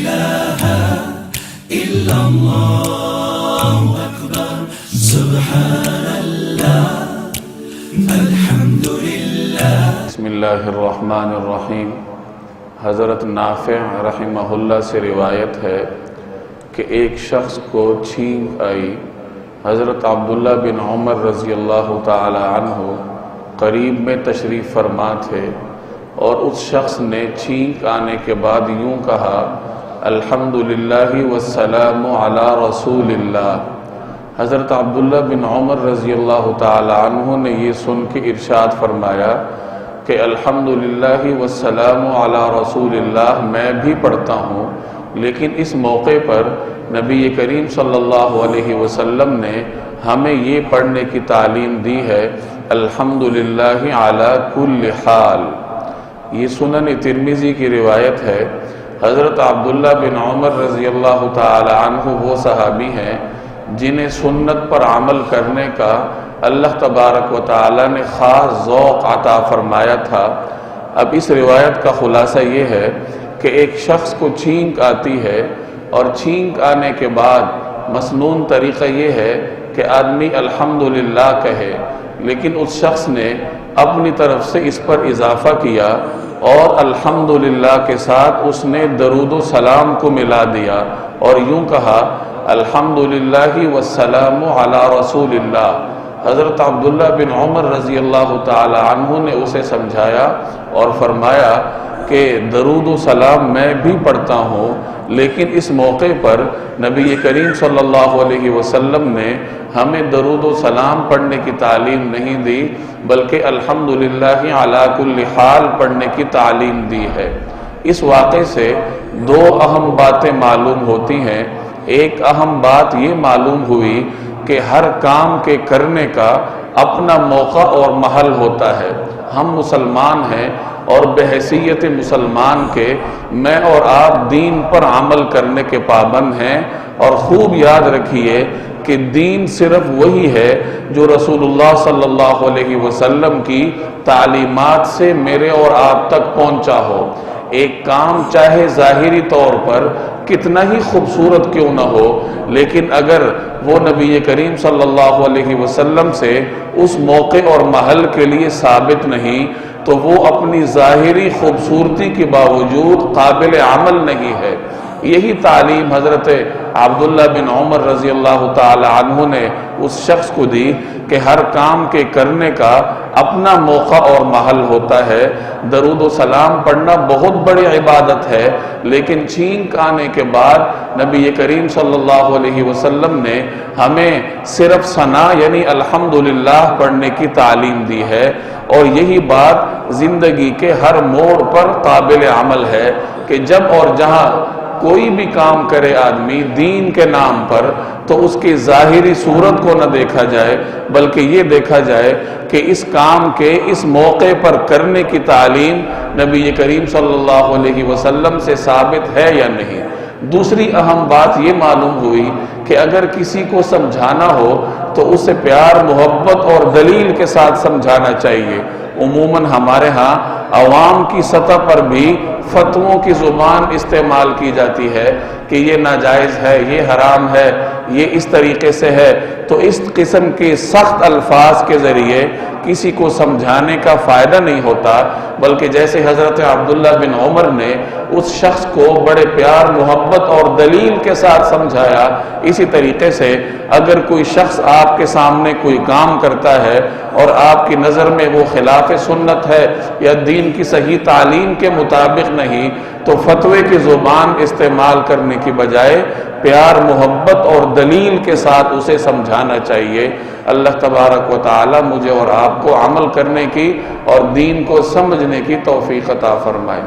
إله إلا الله أكبر سبحان الله الحمد لله. بسم اللہ الرحمن الرحیم. حضرت نافع رحمہ اللہ سے روایت ہے کہ ایک شخص کو چھینک آئی. حضرت عبداللہ بن عمر رضی اللہ تعالی عنہ قریب میں تشریف فرما تھے اور اس شخص نے چھینک آنے کے بعد یوں کہا الحمدللہ والسلام علی رسول اللہ. حضرت عبداللہ بن عمر رضی اللہ تعالی عنہ نے یہ سن کے ارشاد فرمایا کہ الحمدللہ والسلام علی رسول اللہ میں بھی پڑھتا ہوں، لیکن اس موقع پر نبی کریم صلی اللہ علیہ وسلم نے ہمیں یہ پڑھنے کی تعلیم دی ہے الحمدللہ علی کل حال. یہ سنن ترمذی کی روایت ہے. حضرت عبداللہ بن عمر رضی اللہ تعالی عنہ وہ صحابی ہیں جنہیں سنت پر عمل کرنے کا اللہ تبارک و تعالی نے خاص ذوق عطا فرمایا تھا. اب اس روایت کا خلاصہ یہ ہے کہ ایک شخص کو چھینک آتی ہے اور چھینک آنے کے بعد مسنون طریقہ یہ ہے کہ آدمی الحمدللہ کہے، لیکن اس شخص نے اپنی طرف سے اس پر اضافہ کیا اور الحمدللہ کے ساتھ اس نے درود و سلام کو ملا دیا اور یوں کہا الحمدللہ والسلام علی رسول اللہ. حضرت عبداللہ بن عمر رضی اللہ تعالی عنہ نے اسے سمجھایا اور فرمایا کہ درود و سلام میں بھی پڑھتا ہوں، لیکن اس موقع پر نبی کریم صلی اللہ علیہ وسلم نے ہمیں درود و سلام پڑھنے کی تعلیم نہیں دی بلکہ الحمدللہ علی کل حال پڑھنے کی تعلیم دی ہے. اس واقعے سے دو اہم باتیں معلوم ہوتی ہیں. ایک اہم بات یہ معلوم ہوئی کہ ہر کام کے کرنے کا اپنا موقع اور محل ہوتا ہے. ہم مسلمان ہیں اور بحیثیت مسلمان کے میں اور آپ دین پر عمل کرنے کے پابند ہیں، اور خوب یاد رکھیے کہ دین صرف وہی ہے جو رسول اللہ صلی اللہ علیہ وسلم کی تعلیمات سے میرے اور آپ تک پہنچا ہو. ایک کام چاہے ظاہری طور پر کتنا ہی خوبصورت کیوں نہ ہو، لیکن اگر وہ نبی کریم صلی اللہ علیہ وسلم سے اس موقع اور محل کے لیے ثابت نہیں تو وہ اپنی ظاہری خوبصورتی کے باوجود قابل عمل نہیں ہے. یہی تعلیم حضرت عبداللہ بن عمر رضی اللہ تعالی عنہ نے اس شخص کو دی کہ ہر کام کے کرنے کا اپنا موقع اور محل ہوتا ہے. درود و سلام پڑھنا بہت بڑی عبادت ہے، لیکن چھینک آنے کے بعد نبی کریم صلی اللہ علیہ وسلم نے ہمیں صرف ثنا یعنی الحمدللہ پڑھنے کی تعلیم دی ہے. اور یہی بات زندگی کے ہر موڑ پر قابل عمل ہے کہ جب اور جہاں کوئی بھی کام کرے آدمی دین کے نام پر تو اس کی ظاہری صورت کو نہ دیکھا جائے بلکہ یہ دیکھا جائے کہ اس کام کے اس موقع پر کرنے کی تعلیم نبی کریم صلی اللہ علیہ وسلم سے ثابت ہے یا نہیں. دوسری اہم بات یہ معلوم ہوئی کہ اگر کسی کو سمجھانا ہو تو اسے پیار محبت اور دلیل کے ساتھ سمجھانا چاہیے. عموماً ہمارے ہاں عوام کی سطح پر بھی فتووں کی زبان استعمال کی جاتی ہے کہ یہ ناجائز ہے، یہ حرام ہے، یہ اس طریقے سے ہے. تو اس قسم کے سخت الفاظ کے ذریعے کسی کو سمجھانے کا فائدہ نہیں ہوتا، بلکہ جیسے حضرت عبداللہ بن عمر نے اس شخص کو بڑے پیار محبت اور دلیل کے ساتھ سمجھایا، اسی طریقے سے اگر کوئی شخص آپ کے سامنے کوئی کام کرتا ہے اور آپ کی نظر میں وہ خلاف سنت ہے یا دین کی صحیح تعلیم کے مطابق نہیں تو فتوے کی زبان استعمال کرنے کی بجائے پیار محبت اور دلیل کے ساتھ اسے سمجھانا چاہیے. اللہ تبارک و تعالی مجھے اور آپ کو عمل کرنے کی اور دین کو سمجھنے کی توفیق عطا فرمائے.